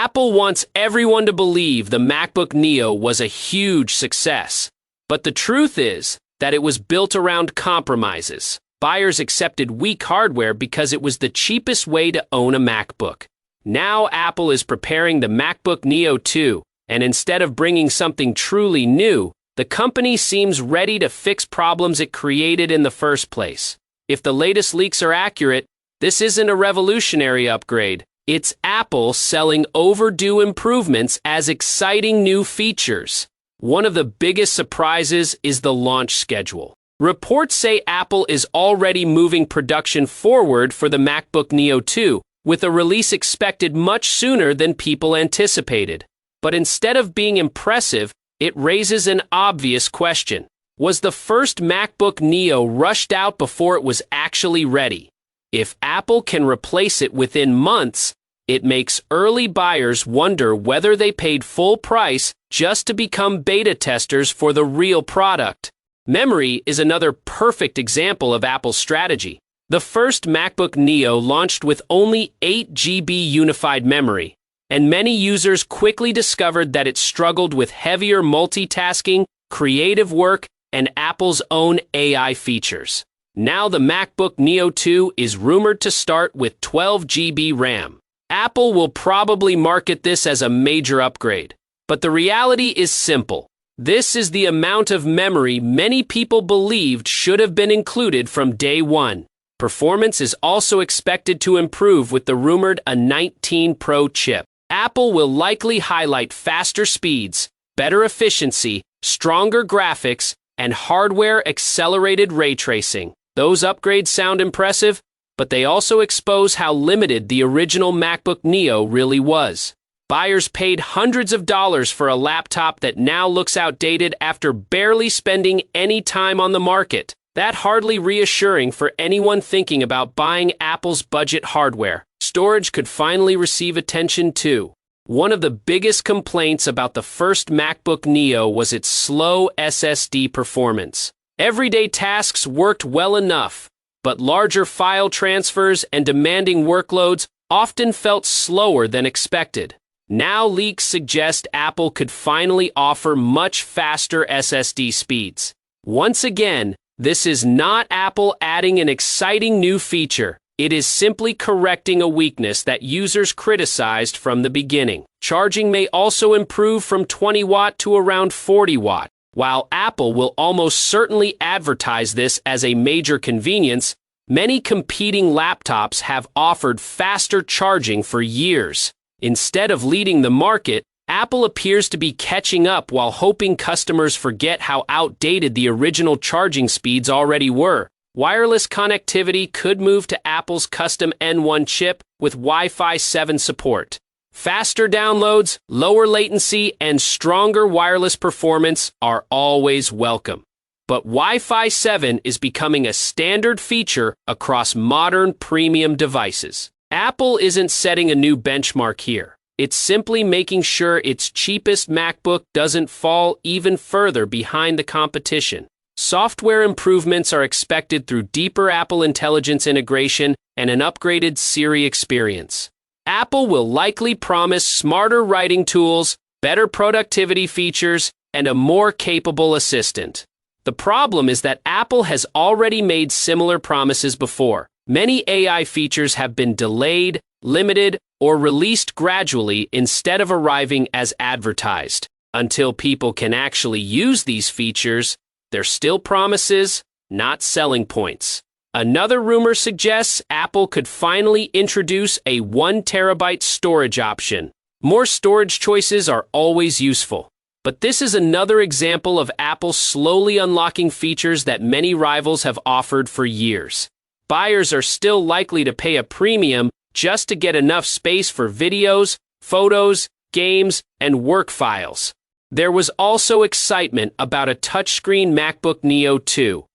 Apple wants everyone to believe the MacBook Neo was a huge success. But the truth is that it was built around compromises. Buyers accepted weak hardware because it was the cheapest way to own a MacBook. Now Apple is preparing the MacBook Neo 2, and instead of bringing something truly new, the company seems ready to fix problems it created in the first place. If the latest leaks are accurate, this isn't a revolutionary upgrade. It's Apple selling overdue improvements as exciting new features. One of the biggest surprises is the launch schedule. Reports say Apple is already moving production forward for the MacBook Neo 2, with a release expected much sooner than people anticipated. But instead of being impressive, it raises an obvious question. Was the first MacBook Neo rushed out before it was actually ready? If Apple can replace it within months, it makes early buyers wonder whether they paid full price just to become beta testers for the real product. Memory is another perfect example of Apple's strategy. The first MacBook Neo launched with only 8 GB unified memory, and many users quickly discovered that it struggled with heavier multitasking, creative work, and Apple's own AI features. Now the MacBook Neo 2 is rumored to start with 12 GB RAM. Apple will probably market this as a major upgrade, but the reality is simple. This is the amount of memory many people believed should have been included from day one. Performance is also expected to improve with the rumored A19 Pro chip. Apple will likely highlight faster speeds, better efficiency, stronger graphics, and hardware-accelerated ray tracing. Those upgrades sound impressive, but they also expose how limited the original MacBook Neo really was. Buyers paid hundreds of dollars for a laptop that now looks outdated after barely spending any time on the market. That's hardly reassuring for anyone thinking about buying Apple's budget hardware. Storage could finally receive attention too. One of the biggest complaints about the first MacBook Neo was its slow SSD performance. Everyday tasks worked well enough, but larger file transfers and demanding workloads often felt slower than expected. Now leaks suggest Apple could finally offer much faster SSD speeds. Once again, this is not Apple adding an exciting new feature. It is simply correcting a weakness that users criticized from the beginning. Charging may also improve from 20 watt to around 40 watt. While Apple will almost certainly advertise this as a major convenience, many competing laptops have offered faster charging for years. Instead of leading the market, Apple appears to be catching up while hoping customers forget how outdated the original charging speeds already were. Wireless connectivity could move to Apple's custom N1 chip with Wi-Fi 7 support. Faster downloads, lower latency, and stronger wireless performance are always welcome. But Wi-Fi 7 is becoming a standard feature across modern premium devices. Apple isn't setting a new benchmark here. It's simply making sure its cheapest MacBook doesn't fall even further behind the competition. Software improvements are expected through deeper Apple Intelligence integration and an upgraded Siri experience. Apple will likely promise smarter writing tools, better productivity features, and a more capable assistant. The problem is that Apple has already made similar promises before. Many AI features have been delayed, limited, or released gradually instead of arriving as advertised. Until people can actually use these features, they're still promises, not selling points. Another rumor suggests Apple could finally introduce a 1 terabyte storage option. More storage choices are always useful. But this is another example of Apple slowly unlocking features that many rivals have offered for years. Buyers are still likely to pay a premium just to get enough space for videos, photos, games, and work files. There was also excitement about a touchscreen MacBook Neo 2,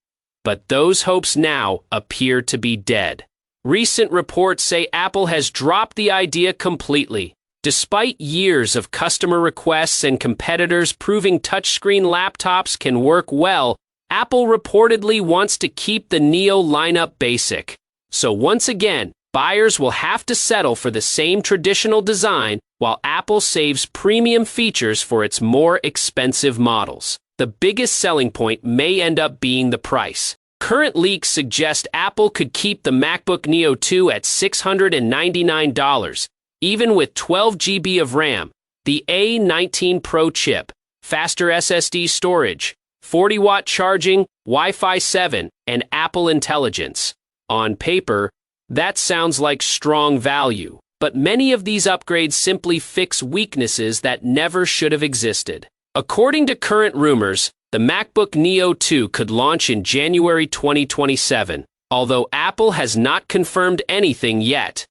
but those hopes now appear to be dead. Recent reports say Apple has dropped the idea completely. Despite years of customer requests and competitors proving touchscreen laptops can work well, Apple reportedly wants to keep the Neo lineup basic. So once again, buyers will have to settle for the same traditional design while Apple saves premium features for its more expensive models. The biggest selling point may end up being the price. Current leaks suggest Apple could keep the MacBook Neo 2 at $699, even with 12 GB of RAM, the A19 Pro chip, faster SSD storage, 40-watt charging, Wi-Fi 7, and Apple Intelligence. On paper, that sounds like strong value, but many of these upgrades simply fix weaknesses that never should have existed. According to current rumors, the MacBook Neo 2 could launch in January 2027, although Apple has not confirmed anything yet.